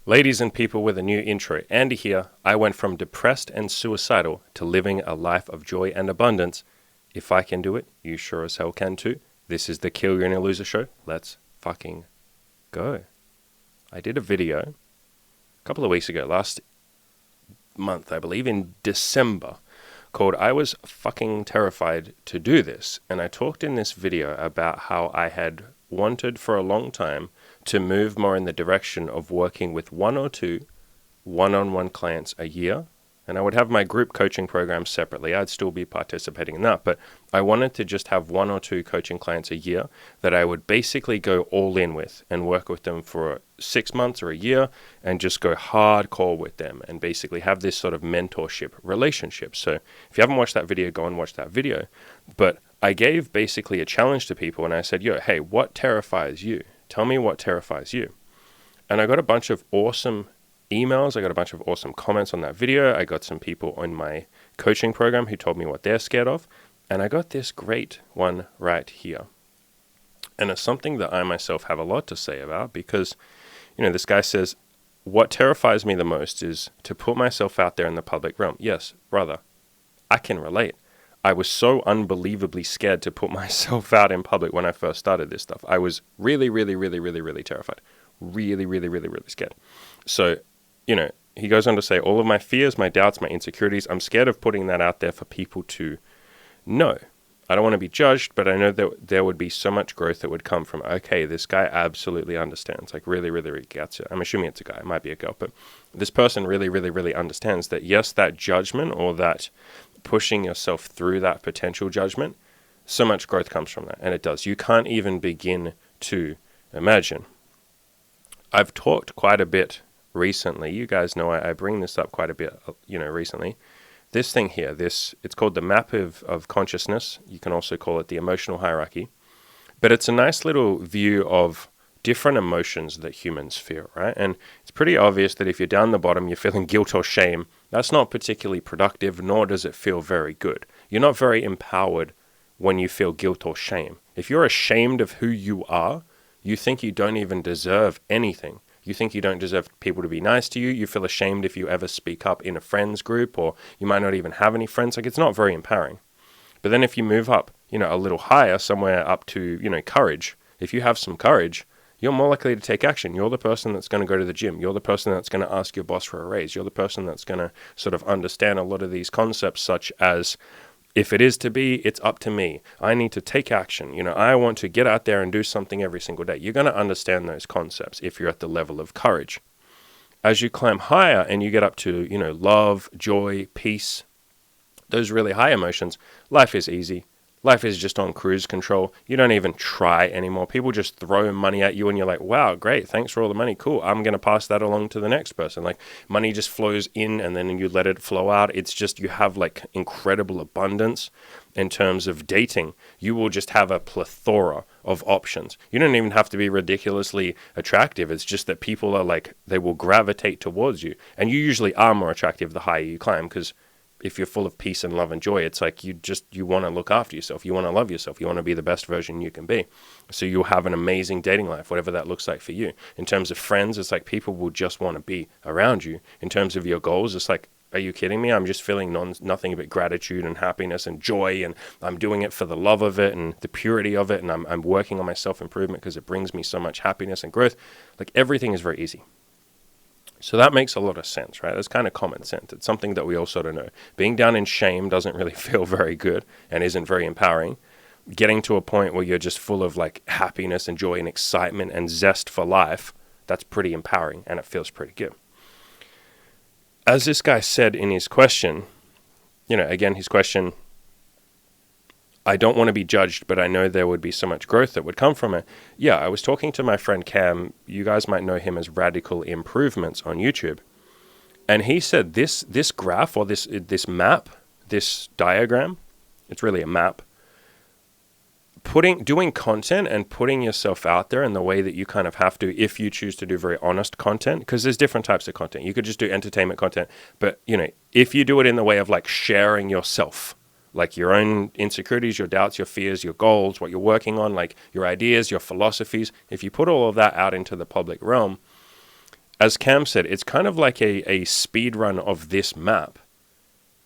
Ladies and people with a new intro, Andy here. I went from depressed and suicidal to living a life of joy and abundance. If I can do it, you sure as hell can too. This is the Kill Your Inner Loser show. Let's fucking go. I did a video a couple of weeks ago, last month, I believe, in December, called I Was Fucking Terrified to Do This. And I talked in this video about how I had wanted for a long time to move more in the direction of working with one or two one-on-one clients a year. And I would have my group coaching program separately. I'd still be participating in that, but I wanted to just have one or two coaching clients a year that I would basically go all in with and work with them for 6 months or a year and just go hardcore with them and basically have this sort of mentorship relationship. So if you haven't watched that video, go and watch that video. But I gave basically a challenge to people and I said, hey, what terrifies you? Tell me what terrifies you. And I got a bunch of awesome emails. I got a bunch of awesome comments on that video. I got some people on my coaching program who told me what they're scared of. And I got this great one right here. And it's something that I myself have a lot to say about because, this guy says, what terrifies me the most is to put myself out there in the public realm. Yes, brother, I can relate. I was so unbelievably scared to put myself out in public when I first started this stuff. I was really, really, really, really, really terrified. Really, really, really, really scared. So, he goes on to say, all of my fears, my doubts, my insecurities, I'm scared of putting that out there for people to know. I don't want to be judged, but I know that there would be so much growth that would come from, okay, this guy absolutely understands, like really, really, really gets it. I'm assuming it's a guy, it might be a girl, but this person really, really, really understands that, yes, that judgment or that pushing yourself through that potential judgment, so much growth comes from that. And it does. You can't even begin to imagine. I've talked quite a bit recently. You guys know I bring this up quite a bit, recently. This thing here, it's called the map of consciousness. You can also call it the emotional hierarchy. But it's a nice little view of different emotions that humans feel, right? And it's pretty obvious that if you're down the bottom, you're feeling guilt or shame. That's not particularly productive, nor does it feel very good. You're not very empowered when you feel guilt or shame. If you're ashamed of who you are, you think you don't even deserve anything. You think you don't deserve people to be nice to you. You feel ashamed if you ever speak up in a friends group, or you might not even have any friends. Like, it's not very empowering. But then if you move up, a little higher, somewhere up to, courage, if you have some courage, you're more likely to take action. You're the person that's going to go to the gym. You're the person that's going to ask your boss for a raise. You're the person that's going to sort of understand a lot of these concepts, such as, if it is to be, it's up to me. I need to take action. I want to get out there and do something every single day. You're going to understand those concepts if you're at the level of courage. As you climb higher and you get up to, love, joy, peace, those really high emotions, life is easy. Life is just on cruise control. You don't even try anymore. People just throw money at you and you're like, wow, great. Thanks for all the money. Cool. I'm going to pass that along to the next person. Like, money just flows in and then you let it flow out. It's just, you have like incredible abundance in terms of dating. You will just have a plethora of options. You don't even have to be ridiculously attractive. It's just that people are like, they will gravitate towards you. And you usually are more attractive the higher you climb, because if you're full of peace and love and joy, it's like you want to look after yourself. You want to love yourself. You want to be the best version you can be. So you'll have an amazing dating life, whatever that looks like for you. In terms of friends, it's like people will just want to be around you. In terms of your goals, it's like, are you kidding me? I'm just feeling nothing but gratitude and happiness and joy, and I'm doing it for the love of it and the purity of it, and I'm working on my self-improvement because it brings me so much happiness and growth. Like, everything is very easy. So that makes a lot of sense, right? That's kind of common sense. It's something that we all sort of know. Being down in shame doesn't really feel very good and isn't very empowering. Getting to a point where you're just full of like happiness and joy and excitement and zest for life, that's pretty empowering and it feels pretty good. As this guy said in his question, again, his question, I don't want to be judged, but I know there would be so much growth that would come from it. Yeah, I was talking to my friend Cam. You guys might know him as Radical Improvements on YouTube. And he said this graph, or this map, this diagram, it's really a map, doing content and putting yourself out there in the way that you kind of have to, if you choose to do very honest content, because there's different types of content. You could just do entertainment content, but if you do it in the way of like sharing yourself, like your own insecurities, your doubts, your fears, your goals, what you're working on, like your ideas, your philosophies. If you put all of that out into the public realm, as Cam said, it's kind of like a speed run of this map.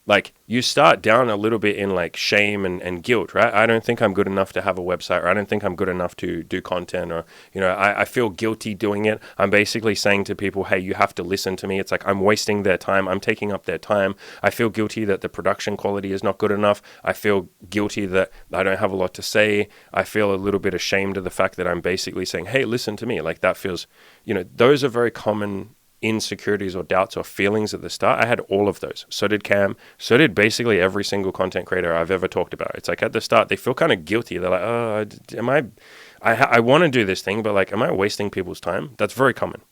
Like, you start down a little bit in like shame and guilt, right? I don't think I'm good enough to have a website, or I don't think I'm good enough to do content, or, I feel guilty doing it. I'm basically saying to people, hey, you have to listen to me. It's like I'm wasting their time. I'm taking up their time. I feel guilty that the production quality is not good enough. I feel guilty that I don't have a lot to say. I feel a little bit ashamed of the fact that I'm basically saying, hey, listen to me. Like, that feels, those are very common insecurities or doubts or feelings at the start. I had all of those. So did Cam. So did basically every single content creator I've ever talked about. It's like at the start, they feel kind of guilty. They're like, oh, I want to do this thing, but like, am I wasting people's time? That's very common.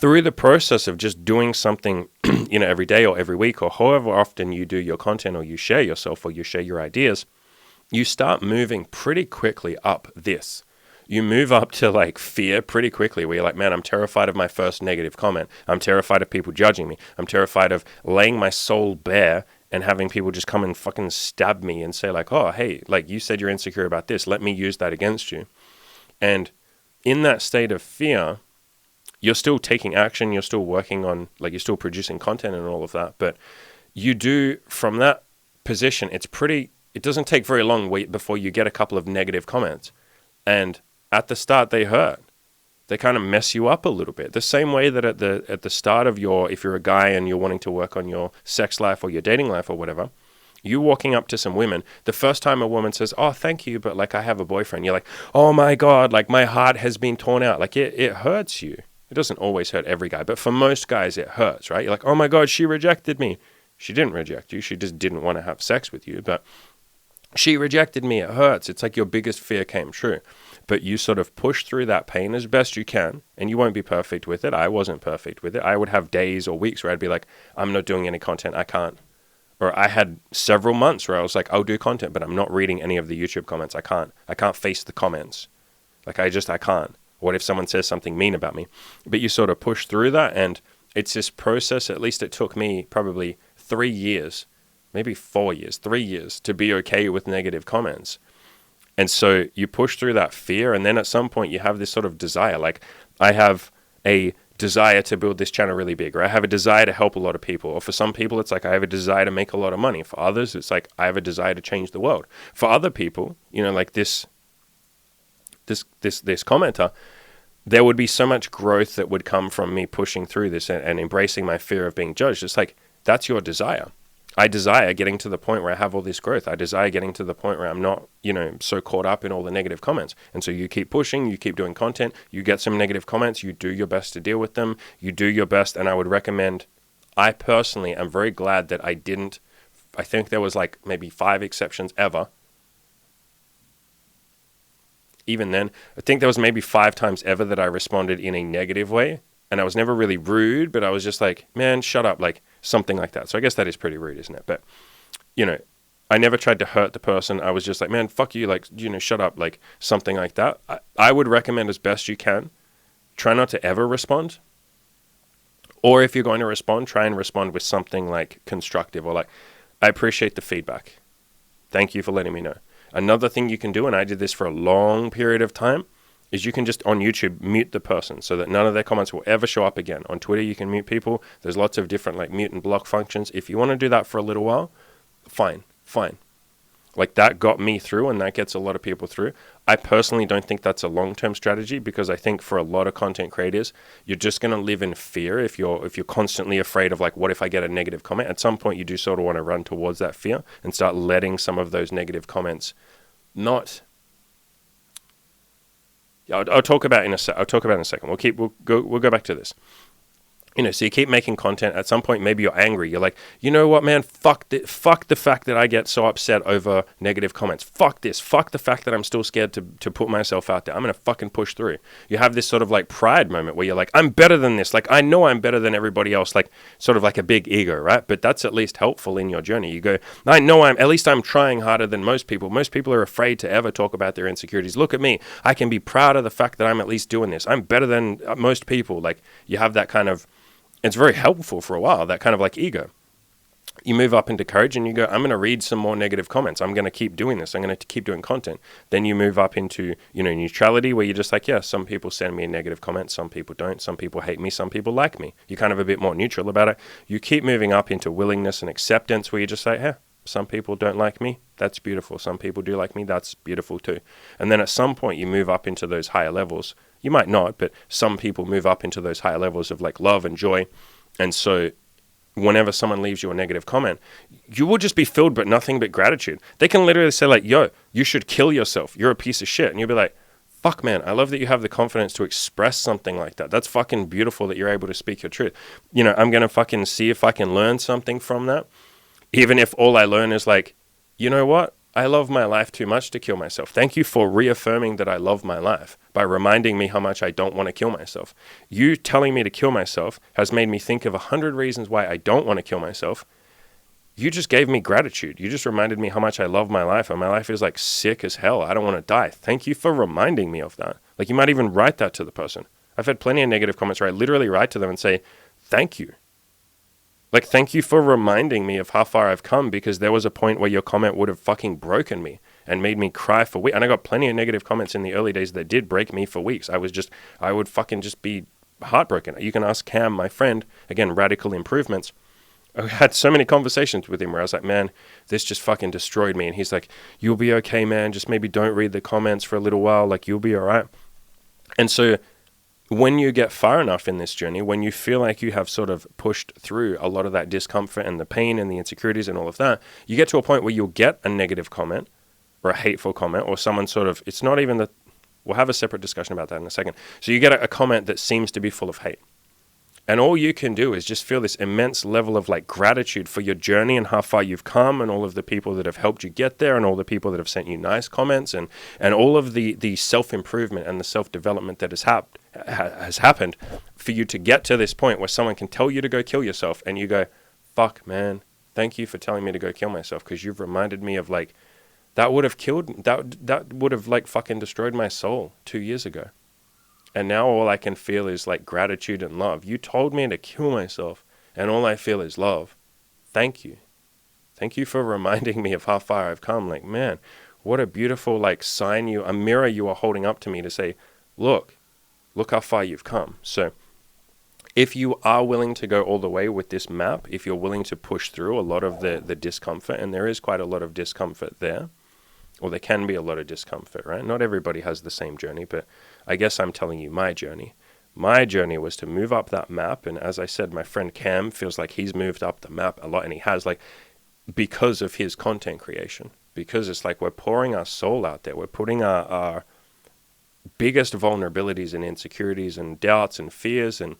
Through the process of just doing something, every day or every week, or however often you do your content, or you share yourself, or you share your ideas, you start moving pretty quickly up this. You move up to like fear pretty quickly, where you're like, man, I'm terrified of my first negative comment. I'm terrified of people judging me. I'm terrified of laying my soul bare and having people just come and fucking stab me and say like, oh, hey, like you said you're insecure about this. Let me use that against you. And in that state of fear, you're still taking action. You're still working on, like, you're still producing content and all of that. But you do, from that position, it doesn't take very long before you get a couple of negative comments. And at the start, they hurt. They kind of mess you up a little bit. The same way that at the start of if you're a guy and you're wanting to work on your sex life or your dating life or whatever, you walking up to some women, the first time a woman says, oh, thank you, but like I have a boyfriend, you're like, oh my God, like my heart has been torn out. Like it hurts you. It doesn't always hurt every guy, but for most guys, it hurts, right? You're like, oh my God, she rejected me. She didn't reject you. She just didn't want to have sex with you, but she rejected me. It hurts. It's like your biggest fear came true. But you sort of push through that pain as best you can, and you won't be perfect with it. I wasn't perfect with it. I would have days or weeks where I'd be like, I'm not doing any content. I can't. Or I had several months where I was like, I'll do content, but I'm not reading any of the YouTube comments. I can't face the comments. Like I can't. What if someone says something mean about me? But you sort of push through that, and it's this process. At least it took me probably 3 years, maybe 4 years, 3 years to be okay with negative comments. And so you push through that fear, and then at some point you have this sort of desire. Like, I have a desire to build this channel really big, or I have a desire to help a lot of people. Or for some people, it's like I have a desire to make a lot of money. For others, it's like I have a desire to change the world. For other people, like this commenter, there would be so much growth that would come from me pushing through this and embracing my fear of being judged. It's like, that's your desire. I desire getting to the point where I have all this growth. I desire getting to the point where I'm not, so caught up in all the negative comments. And so you keep pushing, you keep doing content, you get some negative comments, you do your best to deal with them, you do your best. And I would recommend, I personally am very glad that I think there was like maybe 5 exceptions ever. Even then, I think there was maybe 5 times ever that I responded in a negative way. And I was never really rude, but I was just like, man, shut up, like something like that. So I guess that is pretty rude, isn't it? But, I never tried to hurt the person. I was just like, man, fuck you, like, shut up, like something like that. I would recommend as best you can, try not to ever respond. Or if you're going to respond, try and respond with something like constructive, or like, I appreciate the feedback. Thank you for letting me know. Another thing you can do, and I did this for a long period of time, is you can just, on YouTube, mute the person so that none of their comments will ever show up again. On Twitter, you can mute people. There's lots of different like mute and block functions. If you want to do that for a little while, fine. Like that got me through, and that gets a lot of people through. I personally don't think that's a long-term strategy, because I think for a lot of content creators, you're just going to live in fear if you're constantly afraid of like, what if I get a negative comment? At some point, you do sort of want to run towards that fear and start letting some of those negative comments I'll talk about in a second. We'll go back to this. So you keep making content. At some point, maybe you're angry. You're like, you know what, man? Fuck the fact that I get so upset over negative comments. Fuck this. Fuck the fact that I'm still scared to put myself out there. I'm going to fucking push through. You have this sort of like pride moment where you're like, I'm better than this. Like, I know I'm better than everybody else. Like, sort of like a big ego, right? But that's at least helpful in your journey. You go, I know at least I'm trying harder than most people. Most people are afraid to ever talk about their insecurities. Look at me. I can be proud of the fact that I'm at least doing this. I'm better than most people. Like, you have that kind of, it's very helpful for a while, that kind of like ego. you move up into courage and you go, I'm going to read some more negative comments. I'm going to keep doing this. I'm going to keep doing content. Then you move up into, neutrality, where you're just like, yeah, some people send me a negative comment. Some people don't. Some people hate me. Some people like me. You're kind of a bit more neutral about it. You keep moving up into willingness and acceptance, where you just say, hey, some people don't like me. That's beautiful. Some people do like me. That's beautiful too. And then at some point you move up into those higher levels. You might not, but some people move up into those higher levels of like love and joy. And so whenever someone leaves you a negative comment, you will just be filled but nothing but gratitude. They can literally say like, yo, you should kill yourself. You're a piece of shit. And you'll be like, fuck, man, I love that you have the confidence to express something like that. That's fucking beautiful that you're able to speak your truth. I'm going to fucking see if I can learn something from that. Even if all I learn is like, you know what? I love my life too much to kill myself. Thank you for reaffirming that I love my life by reminding me how much I don't want to kill myself. You telling me to kill myself has made me think of 100 reasons why I don't want to kill myself. You just gave me gratitude. You just reminded me how much I love my life, and my life is like sick as hell. I don't want to die. Thank you for reminding me of that. Like, you might even write that to the person. I've had plenty of negative comments where I literally write to them and say, thank you. Like, thank you for reminding me of how far I've come, because there was a point where your comment would have fucking broken me and made me cry for weeks. And I got plenty of negative comments in the early days that did break me for weeks. I would fucking just be heartbroken. You can ask Cam, my friend, again, Radical Improvements. I had so many conversations with him where I was like, man, this just fucking destroyed me. And he's like, you'll be okay, man. Just maybe don't read the comments for a little while. Like, you'll be all right. And so when you get far enough in this journey, when you feel like you have sort of pushed through a lot of that discomfort and the pain and the insecurities and all of that, you get to a point where you'll get a negative comment or a hateful comment, or someone sort of, it's not even we'll have a separate discussion about that in a second. So you get a comment that seems to be full of hate. And all you can do is just feel this immense level of like gratitude for your journey and how far you've come, and all of the people that have helped you get there, and all the people that have sent you nice comments, and all of the self-improvement and the self-development that has happened for you to get to this point where someone can tell you to go kill yourself, and you go, fuck, man, thank you for telling me to go kill myself, because you've reminded me of like, that would have like fucking destroyed my soul 2 years ago. And now all I can feel is like gratitude and love. You told me to kill myself, and all I feel is love. Thank you. Thank you for reminding me of how far I've come. Like, man, what a beautiful like sign, a mirror you are holding up to me to say, look how far you've come. So if you are willing to go all the way with this map, if you're willing to push through a lot of the discomfort, and there is quite a lot of discomfort there, or there can be a lot of discomfort, right? Not everybody has the same journey, but I guess I'm telling you my journey. My journey was to move up that map, and as I said, my friend Cam feels like he's moved up the map a lot, and he has, like, because of his content creation. Because it's like we're pouring our soul out there. We're putting our biggest vulnerabilities and insecurities and doubts and fears. And,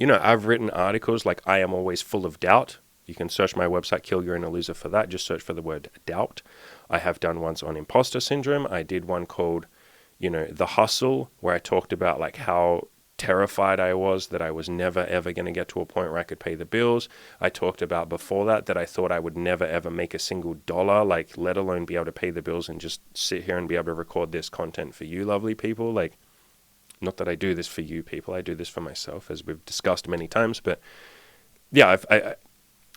I've written articles like I am always full of doubt. You can search my website, Kill Your Inner Loser, for that. Just search for the word doubt. I have done ones on imposter syndrome. I did one called, The Hustle, where I talked about like how terrified I was that I was never, ever going to get to a point where I could pay the bills. I talked about before that I thought I would never, ever make a single dollar, like let alone be able to pay the bills and just sit here and be able to record this content for you lovely people. Like, not that I do this for you people, I do this for myself, as we've discussed many times. But yeah, I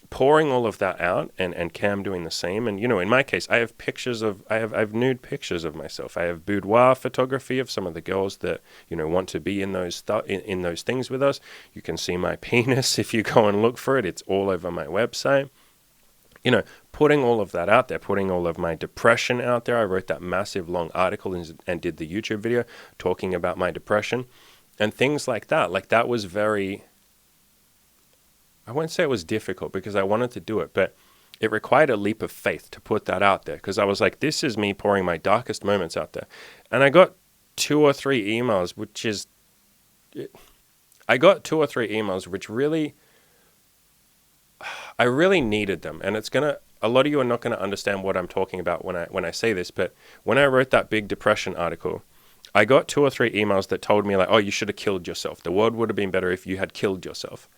pouring all of that out, and Cam doing the same. And, in my case, I have nude pictures of myself. I have boudoir photography of some of the girls that, want to be in those in those things with us. You can see my penis if you go and look for it. It's all over my website. Putting all of that out there, putting all of my depression out there. I wrote that massive long article and did the YouTube video talking about my depression and things like that. Like, that was very, I won't say it was difficult because I wanted to do it, but it required a leap of faith to put that out there, because I was like, this is me pouring my darkest moments out there. And I got 2 or 3 emails, which really, I really needed them. And a lot of you are not going to understand what I'm talking about when I say this, but when I wrote that big depression article, I got 2 or 3 emails that told me like, oh, you should have killed yourself. The world would have been better if you had killed yourself.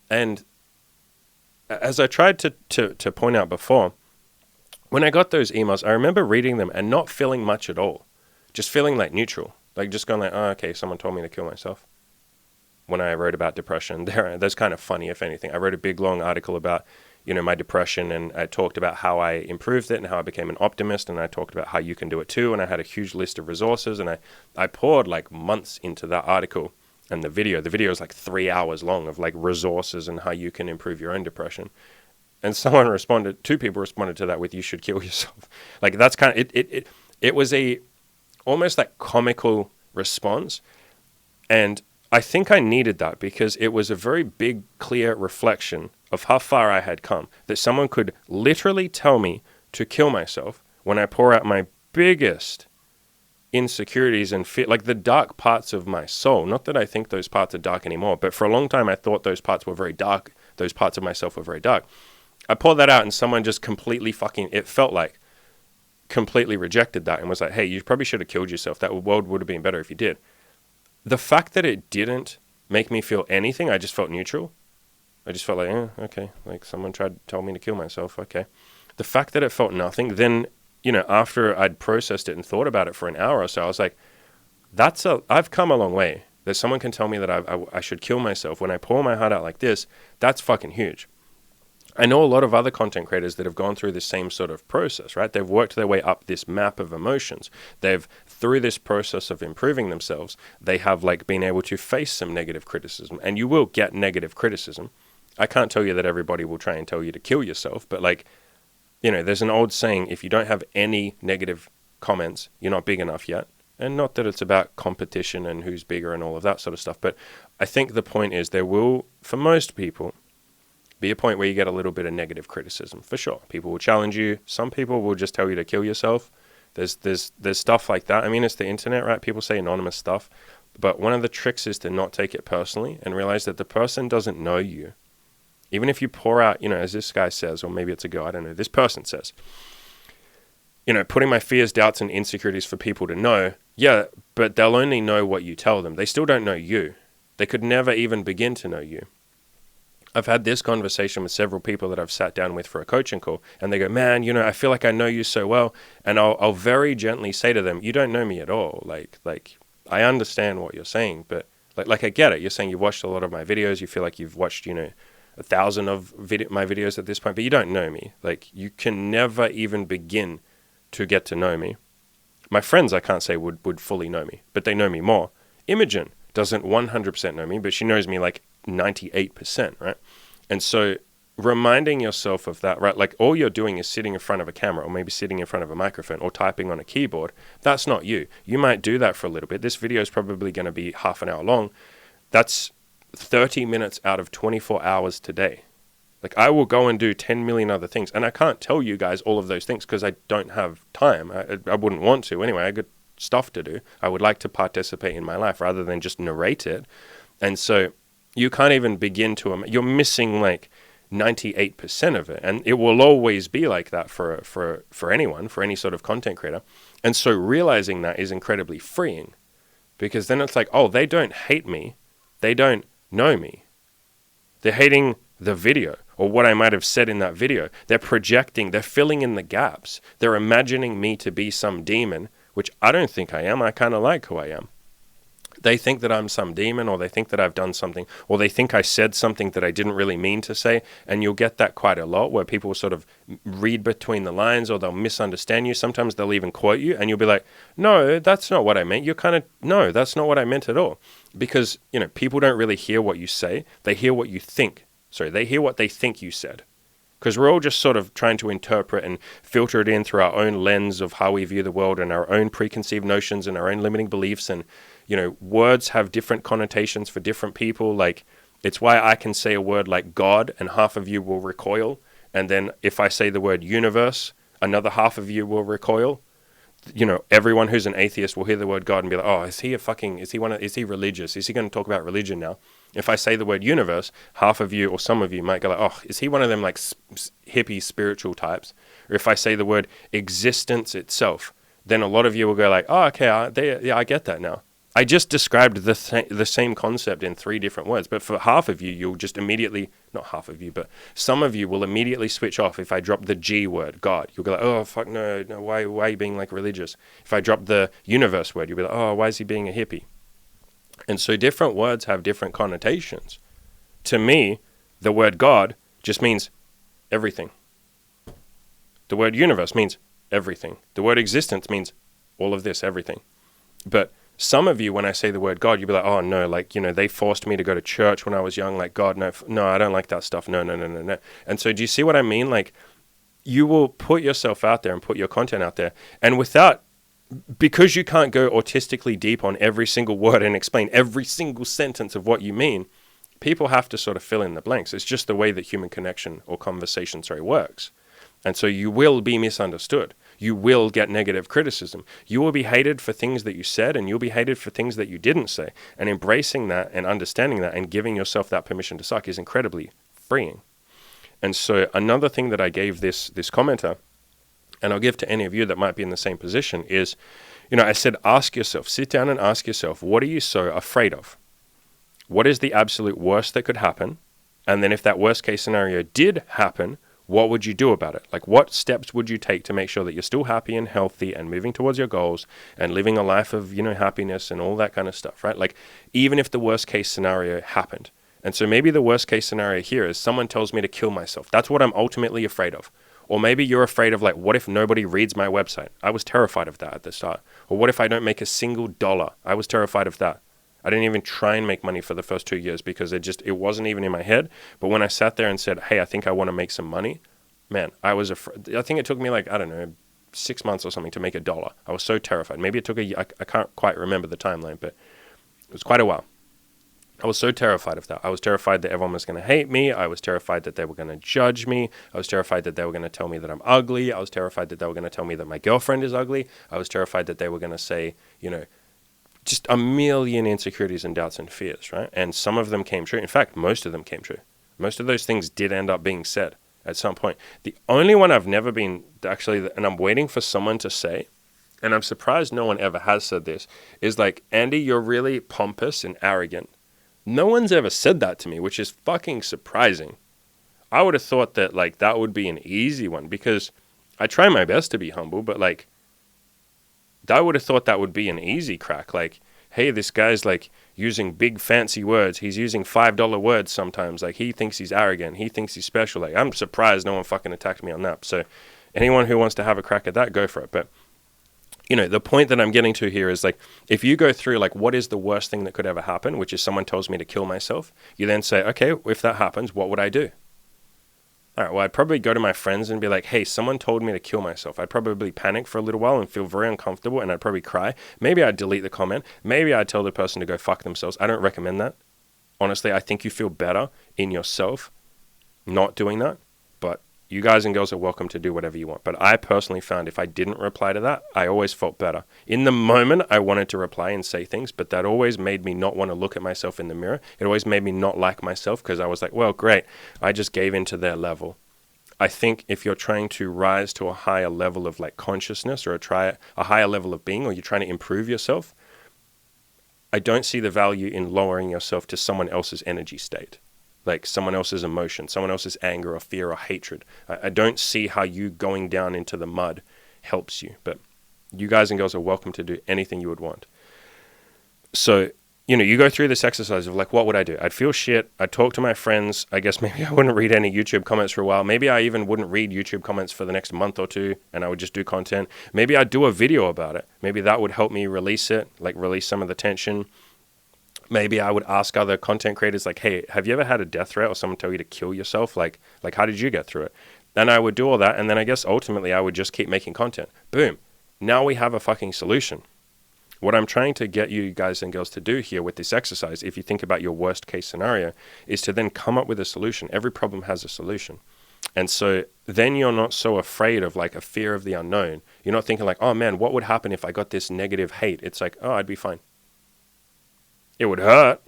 And as I tried to point out before, when I got those emails, I remember reading them and not feeling much at all. Just feeling like neutral. Like, just going like, oh, okay, someone told me to kill myself. When I wrote about depression, that's kind of funny, if anything. I wrote a big, long article about, my depression, and I talked about how I improved it and how I became an optimist, and I talked about how you can do it too, and I had a huge list of resources, and I poured like months into that article and the video. The video is like 3 hours long of like resources and how you can improve your own depression. And two people responded to that with, you should kill yourself. Like that's kind of, it was a almost like comical response. And I think I needed that because it was a very big, clear reflection of how far I had come. That someone could literally tell me to kill myself when I pour out my biggest insecurities and fear, like the dark parts of my soul. Not that I think those parts are dark anymore, but for a long time I thought those parts were very dark. Those parts of myself were very dark. I poured that out and someone just completely it felt like completely rejected that and was like, hey, you probably should have killed yourself. That world would have been better if you did. The fact that it didn't make me feel anything, I just felt neutral. I just felt like, okay, like someone tried to tell me to kill myself, okay. The fact that it felt nothing, then, after I'd processed it and thought about it for an hour or so, I was like, I've come a long way. That someone can tell me that I should kill myself when I pour my heart out like this, that's fucking huge. I know a lot of other content creators that have gone through the same sort of process, right? They've worked their way up this map of emotions. Through this process of improving themselves, they have like been able to face some negative criticism, and you will get negative criticism. I can't tell you that everybody will try and tell you to kill yourself, but like, there's an old saying, if you don't have any negative comments, you're not big enough yet. And not that it's about competition and who's bigger and all of that sort of stuff, but I think the point is there will, for most people, be a point where you get a little bit of negative criticism, for sure. People will challenge you. Some people will just tell you to kill yourself. There's stuff like that. I mean, it's the internet, right? People say anonymous stuff. But one of the tricks is to not take it personally and realize that the person doesn't know you. Even if you pour out, as this guy says, or maybe it's a girl, I don't know, this person says, putting my fears, doubts, and insecurities for people to know, yeah, but they'll only know what you tell them. They still don't know you. They could never even begin to know you. I've had this conversation with several people that I've sat down with for a coaching call, and they go, man, I feel like I know you so well. And I'll very gently say to them, you don't know me at all. Like I understand what you're saying, but like I get it. You're saying you've watched a lot of my videos. You feel like you've watched, 1,000 of my videos at this point, but you don't know me. Like you can never even begin to get to know me. My friends, I can't say would fully know me, but they know me more. Imogen doesn't 100% know me, but she knows me like 98%, right? And so reminding yourself of that, right? Like all you're doing is sitting in front of a camera or maybe sitting in front of a microphone or typing on a keyboard. That's not you. You might do that for a little bit. This video is probably going to be half an hour long. That's 30 minutes out of 24 hours today. Like I will go and do 10 million other things. And I can't tell you guys all of those things because I don't have time. I wouldn't want to anyway. I got stuff to do. I would like to participate in my life rather than just narrate it. And so you can't even begin to, you're missing like 98% of it. And it will always be like that for anyone, for any sort of content creator. And so realizing that is incredibly freeing because then it's like, oh, they don't hate me. They don't know me. They're hating the video or what I might have said in that video. They're projecting, they're filling in the gaps. They're imagining me to be some demon, which I don't think I am. I kind of like who I am. They think that I'm some demon, or they think that I've done something, or they think I said something that I didn't really mean to say. And you'll get that quite a lot where people will sort of read between the lines or they'll misunderstand you. Sometimes they'll even quote you and you'll be like, no, that's not what I meant. No, that's not what I meant at all. Because, people don't really hear what you say. They hear what you think. They hear what they think you said. Because we're all just sort of trying to interpret and filter it in through our own lens of how we view the world and our own preconceived notions and our own limiting beliefs. And, words have different connotations for different people. Like, it's why I can say a word like God and half of you will recoil. And then if I say the word universe, another half of you will recoil. Everyone who's an atheist will hear the word God and be like, oh, is he religious? Is he going to talk about religion now? If I say the word universe, half of you or some of you might go like, oh, is he one of them like hippie spiritual types? Or if I say the word existence itself, then a lot of you will go like, oh, okay, I get that now. I just described the same concept in 3 different words, but for half of you, you'll just immediately, not half of you, but some of you will immediately switch off if I drop the G word, God. You'll go like, oh, fuck, no, why are you being like religious? If I drop the universe word, you'll be like, oh, why is he being a hippie? And so different words have different connotations. To me, the word God just means everything. The word universe means everything. The word existence means all of this, everything. But some of you, when I say the word God, you'll be like, oh no, like, they forced me to go to church when I was young. Like, God, no, I don't like that stuff. No. And so do you see what I mean? Like, you will put yourself out there and put your content out there. And because you can't go autistically deep on every single word and explain every single sentence of what you mean, people have to sort of fill in the blanks. It's just the way that human connection or conversation, works. And so you will be misunderstood. You will get negative criticism. You will be hated for things that you said, and you'll be hated for things that you didn't say. And embracing that and understanding that and giving yourself that permission to suck is incredibly freeing. And so another thing that I gave this commenter, and I'll give to any of you that might be in the same position, is, I said, sit down and ask yourself, what are you so afraid of? What is the absolute worst that could happen? And then if that worst case scenario did happen, what would you do about it? Like, what steps would you take to make sure that you're still happy and healthy and moving towards your goals and living a life of, happiness and all that kind of stuff, right? Like, even if the worst case scenario happened. And so maybe the worst case scenario here is someone tells me to kill myself. That's what I'm ultimately afraid of. Or maybe you're afraid of, like, what if nobody reads my website? I was terrified of that at the start. Or what if I don't make a single dollar? I was terrified of that. I didn't even try and make money for the first 2 years because it wasn't even in my head. But when I sat there and said, hey, I think I want to make some money, man, I was afraid. I think it took me 6 months or something to make $1. I was so terrified. Maybe it took a year. I can't quite remember the timeline, but it was quite a while. I was so terrified of that. I was terrified that everyone was going to hate me. I was terrified that they were going to judge me. I was terrified that they were going to tell me that I'm ugly. I was terrified that they were going to tell me that my girlfriend is ugly. I was terrified that they were going to say, just a million insecurities and doubts and fears, right? And some of them came true. In fact, most of them came true. Most of those things did end up being said at some point. The only one I've never been actually, and I'm waiting for someone to say, and I'm surprised no one ever has said this, is like, Andy, you're really pompous and arrogant. No one's ever said that to me, which is fucking surprising. I would have thought that that would be an easy one because I try my best to be humble, but I would have thought that would be an easy crack. Like, hey, this guy's using big fancy words. He's using $5 words sometimes. He thinks he's arrogant. He thinks he's special. I'm surprised no one fucking attacked me on that. So anyone who wants to have a crack at that, go for it. But the point that I'm getting to here is if you go through what is the worst thing that could ever happen, which is someone tells me to kill myself, you then say, okay, if that happens, what would I do? All right, well, I'd probably go to my friends and be like, hey, someone told me to kill myself. I'd probably panic for a little while and feel very uncomfortable, and I'd probably cry. Maybe I'd delete the comment. Maybe I'd tell the person to go fuck themselves. I don't recommend that. Honestly, I think you feel better in yourself not doing that, but you guys and girls are welcome to do whatever you want. But I personally found if I didn't reply to that, I always felt better. In the moment, I wanted to reply and say things, but that always made me not want to look at myself in the mirror. It always made me not like myself because I was like, well, great. I just gave into their level. I think if you're trying to rise to a higher level of consciousness or a higher level of being, or you're trying to improve yourself, I don't see the value in lowering yourself to someone else's energy state. Someone else's emotion, someone else's anger or fear or hatred. I don't see how you going down into the mud helps you. But you guys and girls are welcome to do anything you would want. So, you go through this exercise of what would I do? I'd feel shit. I'd talk to my friends. I guess maybe I wouldn't read any YouTube comments for a while. Maybe I even wouldn't read YouTube comments for the next month or two, and I would just do content. Maybe I'd do a video about it. Maybe that would help me release it, release some of the tension. Maybe I would ask other content creators hey, have you ever had a death threat or someone tell you to kill yourself? How did you get through it? And I would do all that. And then I guess ultimately I would just keep making content. Boom. Now we have a fucking solution. What I'm trying to get you guys and girls to do here with this exercise, if you think about your worst case scenario, is to then come up with a solution. Every problem has a solution. And so then you're not so afraid of a fear of the unknown. You're not thinking oh man, what would happen if I got this negative hate? It's oh, I'd be fine. It would hurt.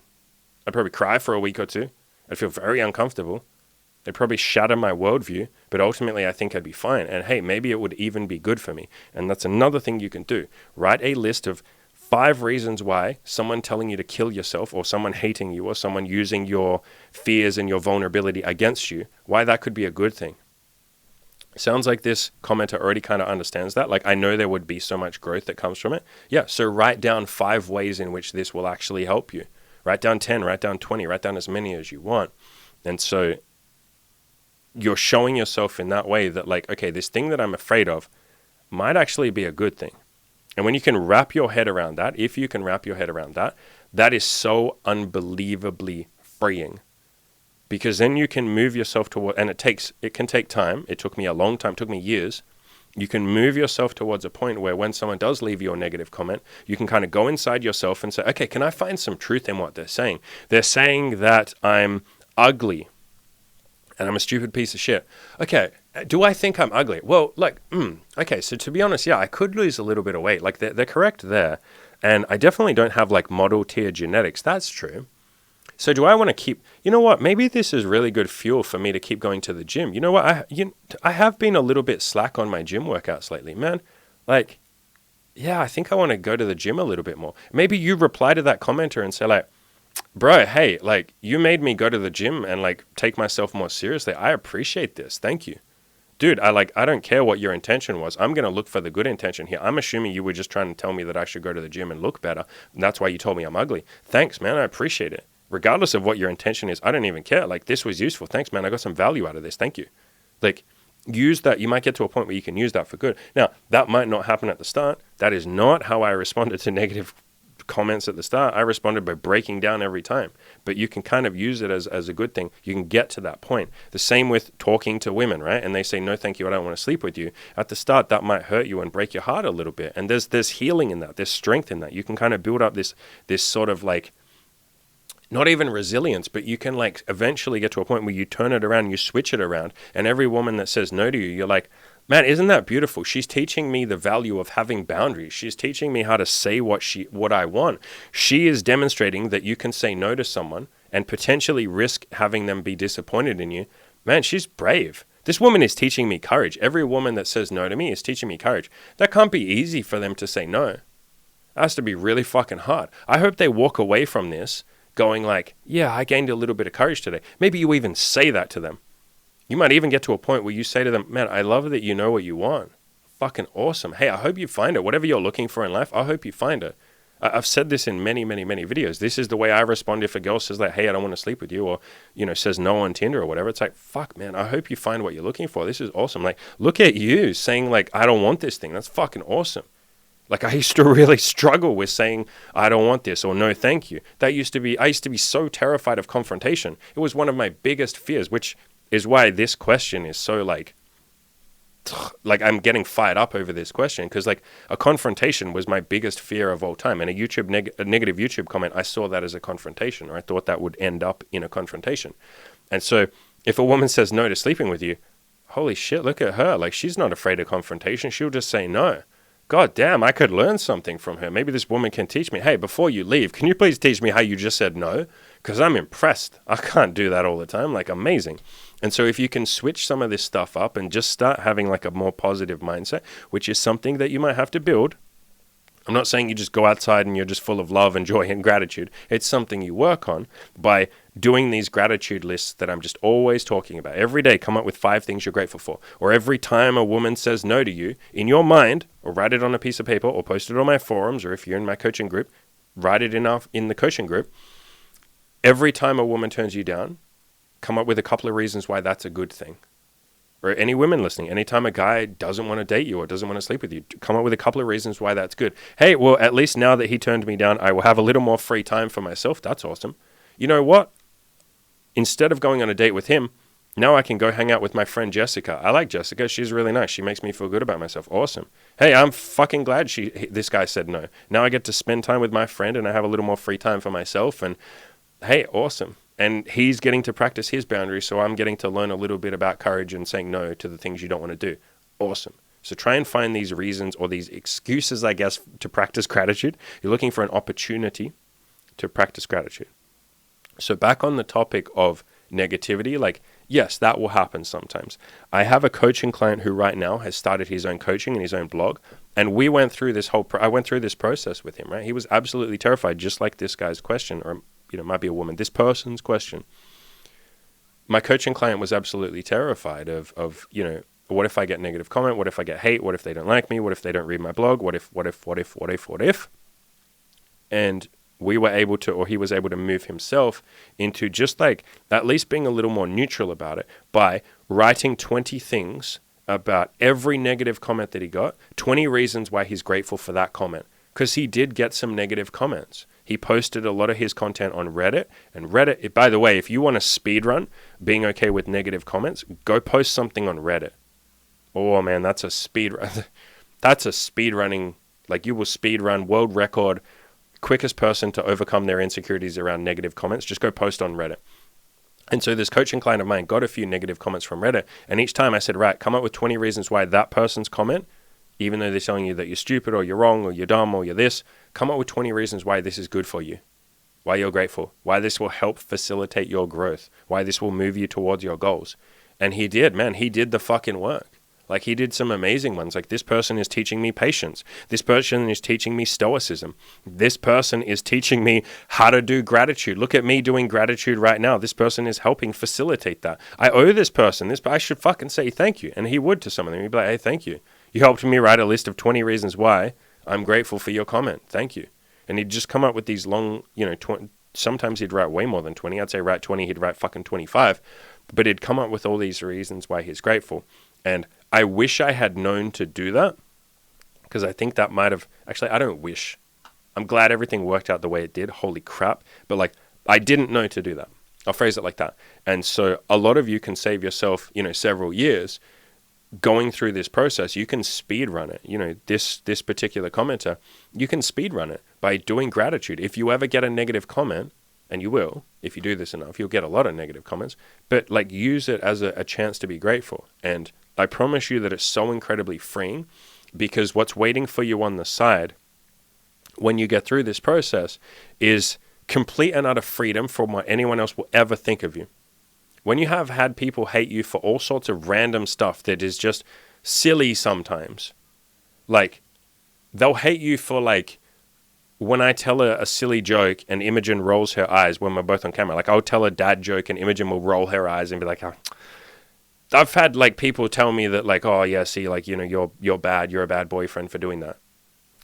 I'd probably cry for a week or two. I'd feel very uncomfortable. It'd probably shatter my worldview, but ultimately I think I'd be fine. And hey, maybe it would even be good for me. And that's another thing you can do. Write a list of 5 reasons why someone telling you to kill yourself, or someone hating you, or someone using your fears and your vulnerability against you, why that could be a good thing. Sounds like this commenter already kind of understands that. I know there would be so much growth that comes from it. Yeah, so write down 5 ways in which this will actually help you. Write down 10, write down 20, write down as many as you want. And so you're showing yourself in that way that like, okay, this thing that I'm afraid of might actually be a good thing. And when you can wrap your head around that, if you can wrap your head around that, that is so unbelievably freeing. Because then you can move yourself toward, and it can take time. It took me a long time, it took me years. You can move yourself towards a point where when someone does leave you a negative comment, you can kind of go inside yourself and say, okay, can I find some truth in what they're saying? They're saying that I'm ugly and I'm a stupid piece of shit. Okay, do I think I'm ugly? Well, like, okay, so to be honest, yeah, I could lose a little bit of weight. Like, they're correct there. And I definitely don't have like model tier genetics. That's true. So do I want to keep, you know what, maybe this is really good fuel for me to keep going to the gym. You know what, I have been a little bit slack on my gym workouts lately, man. Like, yeah, I think I want to go to the gym a little bit more. Maybe you reply to that commenter and say like, bro, hey, like you made me go to the gym and like take myself more seriously. I appreciate this. Thank you. Dude, I don't care what your intention was. I'm going to look for the good intention here. I'm assuming you were just trying to tell me that I should go to the gym and look better. And that's why you told me I'm ugly. Thanks, man. I appreciate it. Regardless of what your intention is, I don't even care. Like, this was useful. Thanks, man. I got some value out of this. Thank you. Like, use that. You might get to a point where you can use that for good. Now, that might not happen at the start. That is not how I responded to negative comments at the start. I responded by breaking down every time. But you can kind of use it as a good thing. You can get to that point. The same with talking to women, right? And they say, no, thank you, I don't want to sleep with you. At the start, that might hurt you and break your heart a little bit. And there's healing in that. There's strength in that. You can kind of build up this sort of like, not even resilience, but you can like eventually get to a point where you turn it around, you switch it around. And every woman that says no to you, you're like, man, isn't that beautiful? She's teaching me the value of having boundaries. She's teaching me how to say what I want. She is demonstrating that you can say no to someone and potentially risk having them be disappointed in you. Man, she's brave. This woman is teaching me courage. Every woman that says no to me is teaching me courage. That can't be easy for them to say no. It has to be really fucking hard. I hope they walk away from this going like, yeah, I gained a little bit of courage today. Maybe you even say that to them. You might even get to a point where you say to them, man, I love that you know what you want. Fucking awesome. Hey, I hope you find it. Whatever you're looking for in life, I hope you find it. I've said this in many, many, many videos. This is the way I respond if a girl says like, hey, I don't want to sleep with you, or, you know, says no on Tinder or whatever. It's like, fuck, man, I hope you find what you're looking for. This is awesome. Like, look at you saying like, I don't want this thing. That's fucking awesome. Like, I used to really struggle with saying, I don't want this, or no, thank you. I used to be so terrified of confrontation. It was one of my biggest fears, which is why this question is so like I'm getting fired up over this question, because like a confrontation was my biggest fear of all time. And a negative YouTube comment, I saw that as a confrontation, or I thought that would end up in a confrontation. And so if a woman says no to sleeping with you, holy shit, look at her. Like, she's not afraid of confrontation. She'll just say no. God damn, I could learn something from her. Maybe this woman can teach me, hey, before you leave, can you please teach me how you just said no? Because I'm impressed. I can't do that all the time. Like, amazing. And so if you can switch some of this stuff up and just start having like a more positive mindset, which is something that you might have to build. I'm not saying you just go outside and you're just full of love and joy and gratitude. It's something you work on by doing these gratitude lists that I'm just always talking about. Every day, come up with 5 things you're grateful for. Or every time a woman says no to you, in your mind, or write it on a piece of paper, or post it on my forums, or if you're in my coaching group, write it in the coaching group. Every time a woman turns you down, come up with a couple of reasons why that's a good thing. Or any women listening, anytime a guy doesn't want to date you or doesn't want to sleep with you, come up with a couple of reasons why that's good. Hey, well, at least now that he turned me down, I will have a little more free time for myself. That's awesome. You know what? Instead of going on a date with him, now I can go hang out with my friend Jessica. I like Jessica. She's really nice. She makes me feel good about myself. Awesome. Hey, I'm fucking glad this guy said no. Now I get to spend time with my friend and I have a little more free time for myself. And hey, awesome. And he's getting to practice his boundaries, so I'm getting to learn a little bit about courage and saying no to the things you don't want to do. Awesome. So try and find these reasons or these excuses, I guess, to practice gratitude. You're looking for an opportunity to practice gratitude. So back on the topic of negativity, like, yes, that will happen sometimes. I have a coaching client who right now has started his own coaching and his own blog. And we went through this I went through this process with him, right? He was absolutely terrified, just like this guy's question, or it might be a woman, this person's question. My coaching client was absolutely terrified of, what if I get negative comment? What if I get hate? What if they don't like me? What if they don't read my blog? What if? And we were able to, or he was able to move himself into just like at least being a little more neutral about it by writing 20 things about every negative comment that he got, 20 reasons why he's grateful for that comment. Because he did get some negative comments. He posted a lot of his content on Reddit. And Reddit, by the way, if you want to speedrun being okay with negative comments, go post something on Reddit. Oh man, that's a speedrun. That's a speedrunning, like you will speedrun world record, quickest person to overcome their insecurities around negative comments. Just go post on Reddit. And so this coaching client of mine got a few negative comments from Reddit. And each time I said, right, come up with 20 reasons why that person's comment, even though they're telling you that you're stupid or you're wrong or you're dumb or you're this, come up with 20 reasons why this is good for you, why you're grateful, why this will help facilitate your growth, why this will move you towards your goals. And he did, man. He did the fucking work. Like he did some amazing ones. Like this person is teaching me patience. This person is teaching me stoicism. This person is teaching me how to do gratitude. Look at me doing gratitude right now. This person is helping facilitate that. I owe this person this, but I should fucking say thank you. And he would to some of them. He'd be like, hey, thank you. You helped me write a list of 20 reasons why I'm grateful for your comment. Thank you. And he'd just come up with these long, sometimes he'd write way more than 20. I'd say write 20, he'd write fucking 25. But he'd come up with all these reasons why he's grateful. And I wish I had known to do that, because I think that might have, actually, I don't wish. I'm glad everything worked out the way it did. Holy crap. But like, I didn't know to do that. I'll phrase it like that. And so a lot of you can save yourself, several years going through this process. You can speed run it. This particular commenter, you can speed run it by doing gratitude. If you ever get a negative comment, and you will, if you do this enough, you'll get a lot of negative comments, but like use it as a chance to be grateful. And I promise you that it's so incredibly freeing, because what's waiting for you on the side when you get through this process is complete and utter freedom from what anyone else will ever think of you. When you have had people hate you for all sorts of random stuff that is just silly sometimes, like they'll hate you for like, when I tell a silly joke and Imogen rolls her eyes when we're both on camera, like I'll tell a dad joke and Imogen will roll her eyes and be like, oh. I've had like people tell me that like, oh yeah, see, like, you're bad. You're a bad boyfriend for doing that.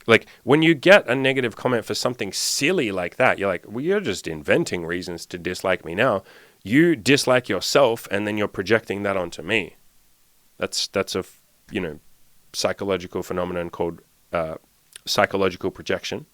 Like when you get a negative comment for something silly like that, you're like, well, you're just inventing reasons to dislike me now. You dislike yourself and then you're projecting that onto me. That's a, psychological phenomenon called psychological projection.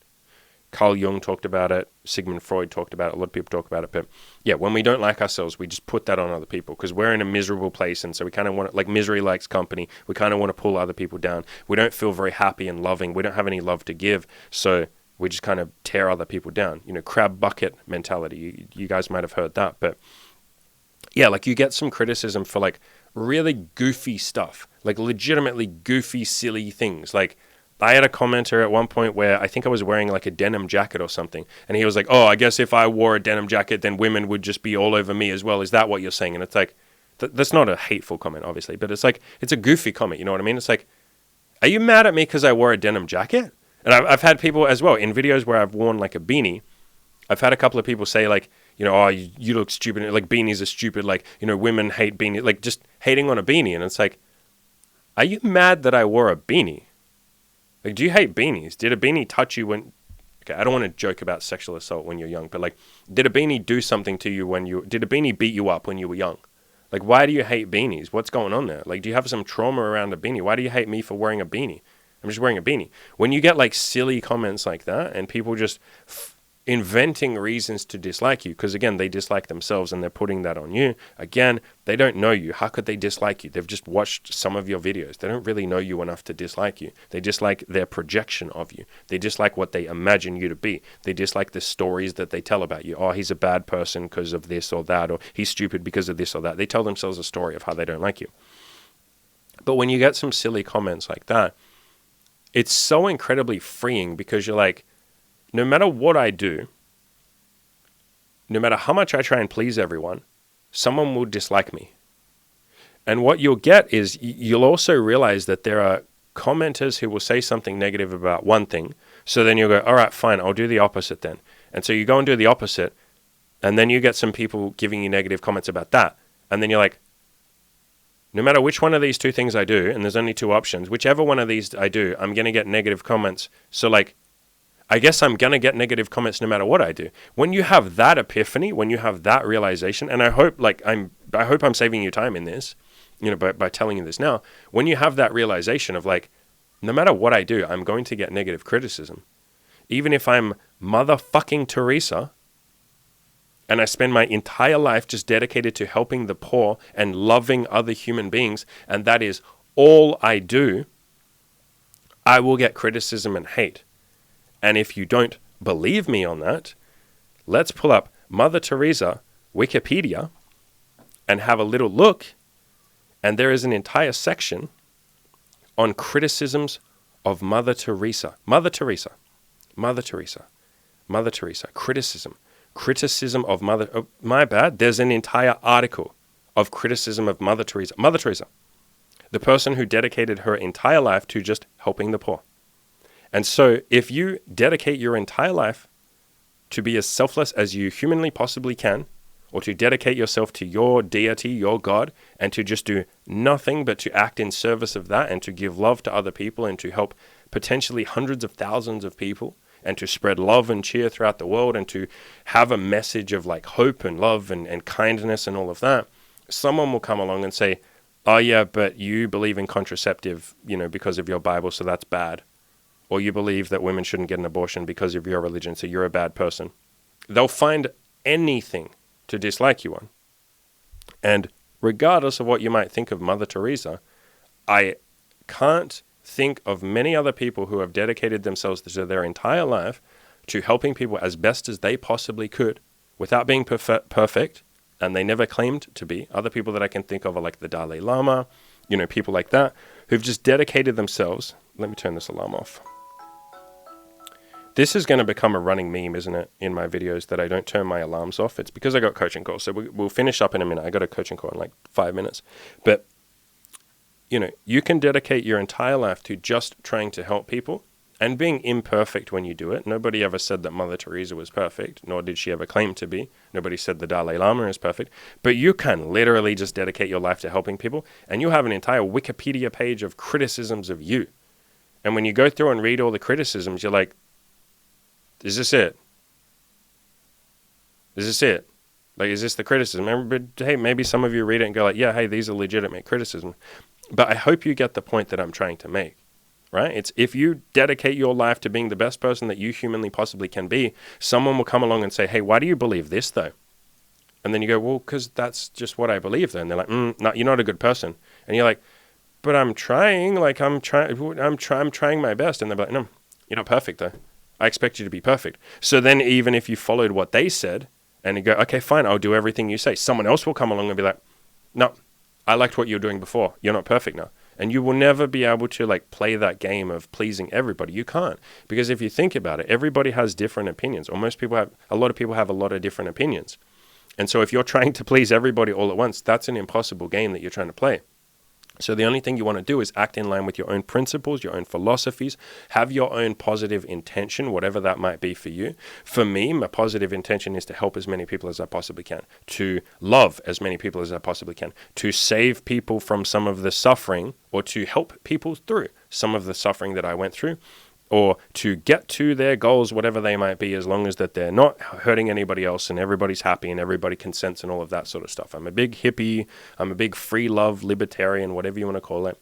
Carl Jung talked about it. Sigmund Freud talked about it. A lot of people talk about it. But yeah, when we don't like ourselves, we just put that on other people because we're in a miserable place. And so we kind of want to, like misery likes company. We kind of want to pull other people down. We don't feel very happy and loving. We don't have any love to give. So we just kind of tear other people down. Crab bucket mentality. You guys might have heard that. But yeah, like you get some criticism for like really goofy stuff, like legitimately goofy, silly things. Like, I had a commenter at one point where I think I was wearing like a denim jacket or something. And he was like, oh, I guess if I wore a denim jacket, then women would just be all over me as well. Is that what you're saying? And it's like, that's not a hateful comment, obviously. But it's like, it's a goofy comment. You know what I mean? It's like, are you mad at me because I wore a denim jacket? And I've had people as well in videos where I've worn like a beanie. I've had a couple of people say like, oh, you look stupid. Like beanies are stupid. Like, women hate beanies. Like just hating on a beanie. And it's like, are you mad that I wore a beanie? Like, do you hate beanies? Did a beanie touch you when... Okay, I don't want to joke about sexual assault when you're young, but like, did a beanie do something to you did a beanie beat you up when you were young? Like, why do you hate beanies? What's going on there? Like, do you have some trauma around a beanie? Why do you hate me for wearing a beanie? I'm just wearing a beanie. When you get like silly comments like that and people just inventing reasons to dislike you, because again, they dislike themselves and they're putting that on you. Again, they don't know you. How could they dislike you? They've just watched some of your videos. They don't really know you enough to dislike you. They dislike their projection of you. They dislike what they imagine you to be. They dislike the stories that they tell about you. Oh, he's a bad person because of this or that, or he's stupid because of this or that. They tell themselves a story of how they don't like you. But when you get some silly comments like that, it's so incredibly freeing because you're like, no matter what I do, no matter how much I try and please everyone, someone will dislike me. And what you'll get is you'll also realize that there are commenters who will say something negative about one thing. So then you'll go, all right, fine, I'll do the opposite then. And so you go and do the opposite. And then you get some people giving you negative comments about that. And then you're like, no matter which one of these two things I do, and there's only two options, whichever one of these I do, I'm going to get negative comments. So like, I guess I'm going to get negative comments no matter what I do. When you have that epiphany, when you have that realization, and I hope I'm saving you time in this. by telling you this now, when you have that realization of like, no matter what I do, I'm going to get negative criticism. Even if I'm motherfucking Teresa and I spend my entire life just dedicated to helping the poor and loving other human beings, and that is all I do, I will get criticism and hate. And if you don't believe me on that, let's pull up Mother Teresa Wikipedia and have a little look. And there is an entire section on criticisms of Mother Teresa. Mother Teresa. Mother Teresa. Mother Teresa. Criticism of Mother... Oh, my bad. There's an entire article of criticism of Mother Teresa. Mother Teresa. The person who dedicated her entire life to just helping the poor. And so if you dedicate your entire life to be as selfless as you humanly possibly can, or to dedicate yourself to your deity, your God, and to just do nothing but to act in service of that and to give love to other people and to help potentially hundreds of thousands of people and to spread love and cheer throughout the world and to have a message of like hope and love and kindness and all of that, someone will come along and say, oh yeah, but you believe in contraceptive, because of your Bible, so that's bad. Or you believe that women shouldn't get an abortion because of your religion, so you're a bad person. They'll find anything to dislike you on. And regardless of what you might think of Mother Teresa, I can't think of many other people who have dedicated themselves to their entire life to helping people as best as they possibly could without being perfect, and they never claimed to be. Other people that I can think of are like the Dalai Lama, people like that, who've just dedicated themselves. Let me turn this alarm off. This is going to become a running meme, isn't it, in my videos, that I don't turn my alarms off. It's because I got coaching calls. So we'll finish up in a minute. I got a coaching call in like 5 minutes. But, you can dedicate your entire life to just trying to help people and being imperfect when you do it. Nobody ever said that Mother Teresa was perfect, nor did she ever claim to be. Nobody said the Dalai Lama is perfect. But you can literally just dedicate your life to helping people, and you have an entire Wikipedia page of criticisms of you. And when you go through and read all the criticisms, you're like, is this it? Is this it? Like, is this the criticism? But hey, maybe some of you read it and go like, yeah, hey, these are legitimate criticisms. But I hope you get the point that I'm trying to make, right? It's if you dedicate your life to being the best person that you humanly possibly can be, someone will come along and say, hey, why do you believe this though? And then you go, well, because that's just what I believe then. They're like, no, you're not a good person. And you're like, but I'm trying, I'm trying my best. And they're like, no, you're not perfect though. I expect you to be perfect. So then even if you followed what they said and you go, okay, fine, I'll do everything you say, someone else will come along and be like, no, I liked what you were doing before. You're not perfect now. And you will never be able to like play that game of pleasing everybody. You can't. Because if you think about it, everybody has different opinions. Or a lot of people have a lot of different opinions. And so if you're trying to please everybody all at once, that's an impossible game that you're trying to play. So the only thing you want to do is act in line with your own principles, your own philosophies, have your own positive intention, whatever that might be for you. For me, my positive intention is to help as many people as I possibly can, to love as many people as I possibly can, to save people from some of the suffering, or to help people through some of the suffering that I went through, or to get to their goals, whatever they might be, as long as that they're not hurting anybody else and everybody's happy and everybody consents and all of that sort of stuff. I'm a big hippie. I'm a big free love libertarian, whatever you want to call it.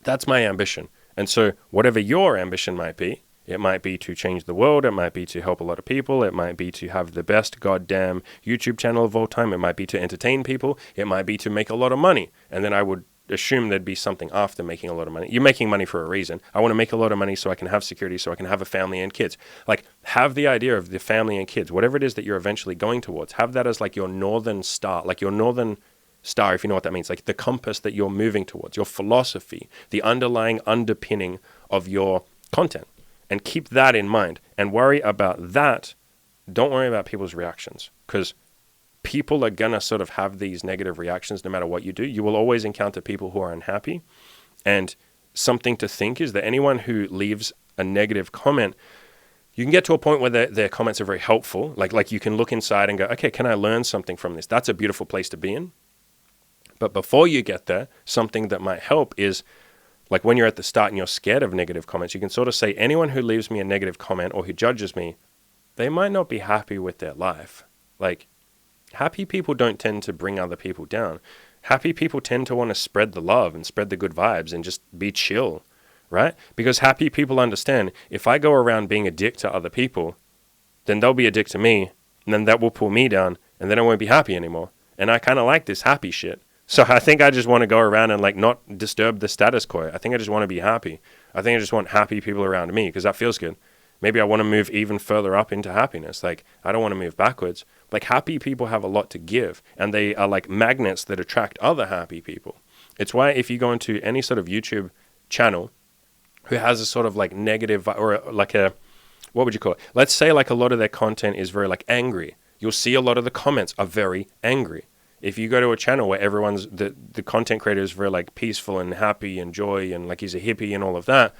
That's my ambition. And so whatever your ambition might be, it might be to change the world. It might be to help a lot of people. It might be to have the best goddamn YouTube channel of all time. It might be to entertain people. It might be to make a lot of money. And then I would assume there'd be something after making a lot of money. You're making money for a reason. I want to make a lot of money so I can have security, so I can have a family and kids. Like, have the idea of the family and kids, whatever it is that you're eventually going towards, have that as like your northern star, like your northern star, if you know what that means, like the compass that you're moving towards, your philosophy, the underlying underpinning of your content. And keep that in mind and worry about that. Don't worry about people's reactions, because people are going to sort of have these negative reactions no matter what you do. You will always encounter people who are unhappy. And something to think is that anyone who leaves a negative comment, you can get to a point where their comments are very helpful. Like you can look inside and go, okay, can I learn something from this? That's a beautiful place to be in. But before you get there, something that might help is, like when you're at the start and you're scared of negative comments, you can sort of say, anyone who leaves me a negative comment or who judges me, they might not be happy with their life. Like, happy people don't tend to bring other people down. Happy people tend to want to spread the love and spread the good vibes and just be chill, right? Because happy people understand if I go around being a dick to other people, then they'll be a dick to me, and then that will pull me down, and then I won't be happy anymore. And I kind of like this happy shit. So I think I just want to go around and like not disturb the status quo. I think I just want to be happy. I think I just want happy people around me because that feels good. Maybe I want to move even further up into happiness. Like, I don't want to move backwards. Like, happy people have a lot to give, and they are like magnets that attract other happy people. It's why if you go into any sort of YouTube channel who has a sort of like negative or like a, what would you call it? Let's say like a lot of their content is very like angry. You'll see a lot of the comments are very angry. If you go to a channel where everyone's, the content creator is very like peaceful and happy and joy and like he's a hippie and all of that,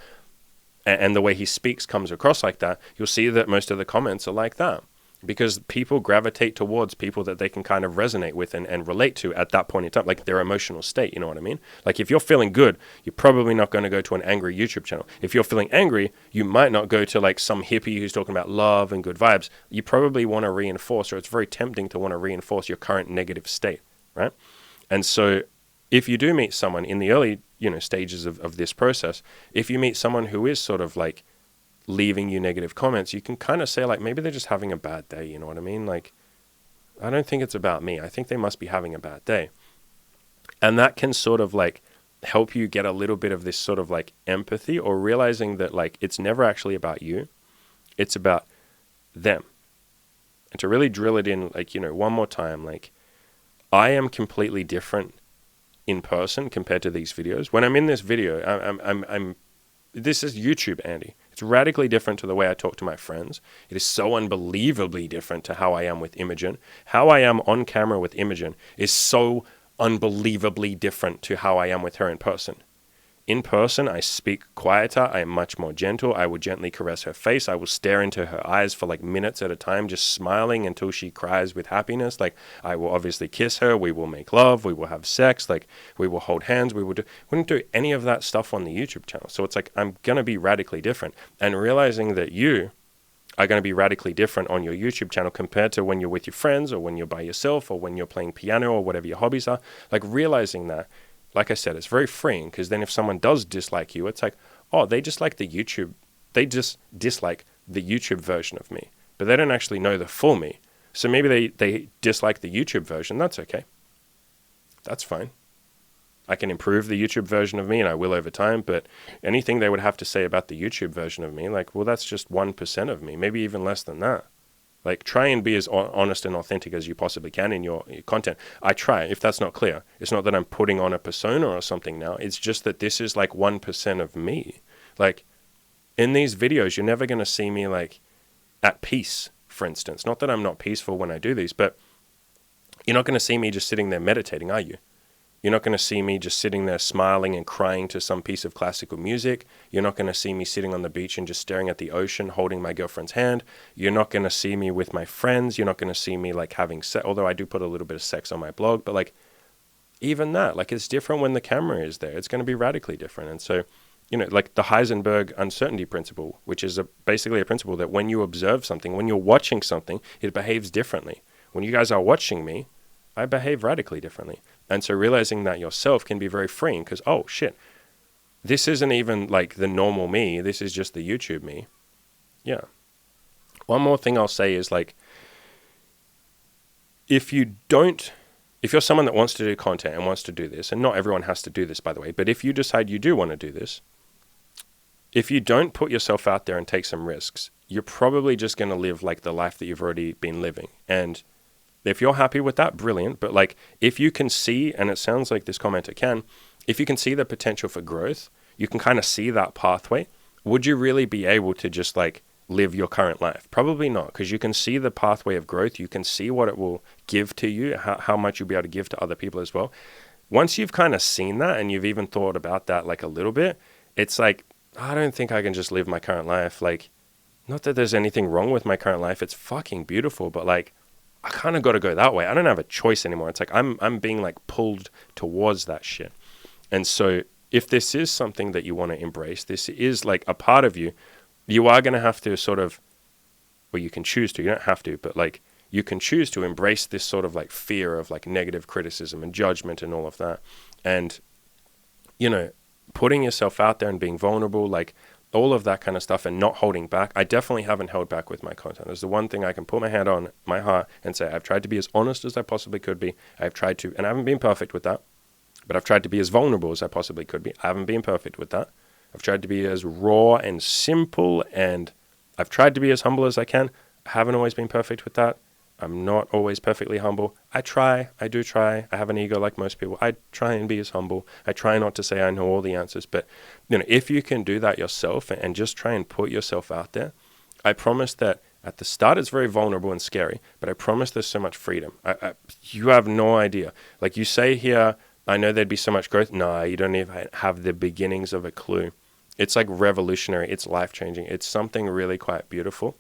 and the way he speaks comes across like that, you'll see that most of the comments are like that. Because people gravitate towards people that they can kind of resonate with and relate to at that point in time, like their emotional state, you know what I mean? Like if you're feeling good, you're probably not going to go to an angry YouTube channel. If you're feeling angry, you might not go to like some hippie who's talking about love and good vibes. You probably want to reinforce, or it's very tempting to want to reinforce your current negative state, right? And so if you do meet someone in the early, stages of this process, if you meet someone who is sort of like leaving you negative comments, you can kind of say like, maybe they're just having a bad day, you know what I mean? Like, I don't think it's about me. I think they must be having a bad day. And that can sort of like help you get a little bit of this sort of like empathy, or realizing that like it's never actually about you. It's about them. And to really drill it in, like, one more time, like, I am completely different in person compared to these videos. When I'm in this video, this is YouTube, Andy. It's radically different to the way I talk to my friends. It is so unbelievably different to how I am with Imogen. How I am on camera with Imogen is so unbelievably different to how I am with her in person. In person, I speak quieter. I am much more gentle. I will gently caress her face. I will stare into her eyes for like minutes at a time, just smiling until she cries with happiness. Like, I will obviously kiss her. We will make love. We will have sex. Like, we will hold hands. We wouldn't do any of that stuff on the YouTube channel. So it's like, I'm going to be radically different. And realizing that you are going to be radically different on your YouTube channel compared to when you're with your friends, or when you're by yourself, or when you're playing piano, or whatever your hobbies are. Like, realizing that, like I said, it's very freeing, because then if someone does dislike you, it's like, oh, they just dislike the YouTube version of me, but they don't actually know the full me. So maybe they dislike the YouTube version. That's okay. That's fine. I can improve the YouTube version of me, and I will over time, but anything they would have to say about the YouTube version of me, like, well, that's just 1% of me, maybe even less than that. Like, try and be as honest and authentic as you possibly can in your content. I try, if that's not clear. It's not that I'm putting on a persona or something now. It's just that this is like 1% of me. Like, in these videos, you're never going to see me like at peace, for instance. Not that I'm not peaceful when I do these, but you're not going to see me just sitting there meditating, are you? You're not going to see me just sitting there smiling and crying to some piece of classical music. You're not going to see me sitting on the beach and just staring at the ocean, holding my girlfriend's hand. You're not going to see me with my friends. You're not going to see me like having sex, although I do put a little bit of sex on my blog. But like, even that, like, it's different when the camera is there. It's going to be radically different. And so, like the Heisenberg uncertainty principle, which is basically a principle that when you observe something, when you're watching something, it behaves differently. When you guys are watching me, I behave radically differently. And so realizing that yourself can be very freeing, because, oh shit, this isn't even like the normal me. This is just the YouTube me. Yeah. One more thing I'll say is, like, if you're someone that wants to do content and wants to do this, and not everyone has to do this, by the way, but if you decide you do want to do this, if you don't put yourself out there and take some risks, you're probably just going to live like the life that you've already been living. And if you're happy with that, brilliant. But like, if you can see, and it sounds like this commenter can, if you can see the potential for growth, you can kind of see that pathway. Would you really be able to just like live your current life? Probably not, because you can see the pathway of growth. You can see what it will give to you, how much you'll be able to give to other people as well. Once you've kind of seen that, and you've even thought about that like a little bit, it's like, I don't think I can just live my current life. Like, not that there's anything wrong with my current life. It's fucking beautiful, but like, I kind of got to go that way. I don't have a choice anymore. It's like I'm being like pulled towards that shit. And so if this is something that you want to embrace, this is like a part of you, you are going to have to sort of, well, you can choose to, you don't have to, but like, you can choose to embrace this sort of like fear of like negative criticism and judgment and all of that. And, putting yourself out there and being vulnerable, like all of that kind of stuff, and not holding back. I definitely haven't held back with my content. There's the one thing I can put my hand on my heart and say, I've tried to be as honest as I possibly could be. I've tried to, and I haven't been perfect with that, but I've tried to be as vulnerable as I possibly could be. I haven't been perfect with that. I've tried to be as raw and simple, and I've tried to be as humble as I can. I haven't always been perfect with that. I'm not always perfectly humble. I do try. I have an ego like most people. I try and be as humble. I try not to say I know all the answers, but if you can do that yourself and just try and put yourself out there, I promise that at the start it's very vulnerable and scary, but I promise there's so much freedom. You have no idea. Like you say here, I know there'd be so much growth. No, you don't even have the beginnings of a clue. It's like revolutionary. It's life-changing. It's something really quite beautiful.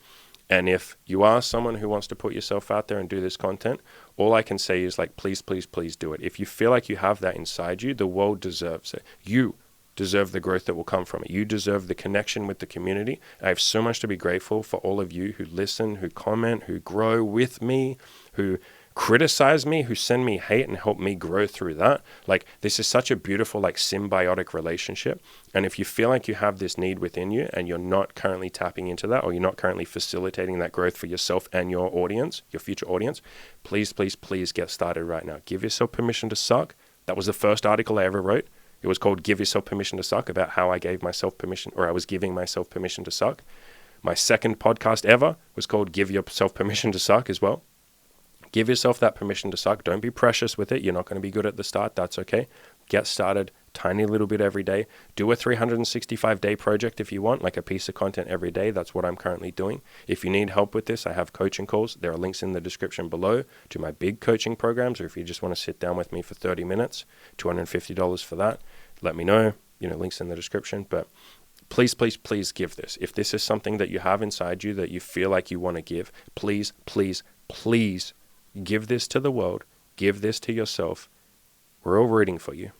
And if you are someone who wants to put yourself out there and do this content, all I can say is like, please, please, please do it. If you feel like you have that inside you, the world deserves it. You deserve the growth that will come from it. You deserve the connection with the community. I have so much to be grateful for all of you who listen, who comment, who grow with me, who criticize me, who send me hate and help me grow through that. Like this is such a beautiful, like symbiotic relationship. And if you feel like you have this need within you and you're not currently tapping into that, or you're not currently facilitating that growth for yourself and your audience, your future audience, please, please, please get started right now. Give yourself permission to suck. That was the first article I ever wrote. It was called Give Yourself Permission to Suck, about how I gave myself permission, or I was giving myself permission to suck. My second podcast ever was called Give Yourself Permission to Suck as well. Give yourself that permission to suck. Don't be precious with it. You're not going to be good at the start. That's okay. Get started, tiny little bit every day. Do a 365-day project if you want, like a piece of content every day. That's what I'm currently doing. If you need help with this, I have coaching calls. There are links in the description below to my big coaching programs, or if you just want to sit down with me for 30 minutes, $250 for that. Let me know. Links in the description. But please, please, please give this. If this is something that you have inside you that you feel like you want to give, please, please, please give this to the world. Give this to yourself. We're all rooting for you.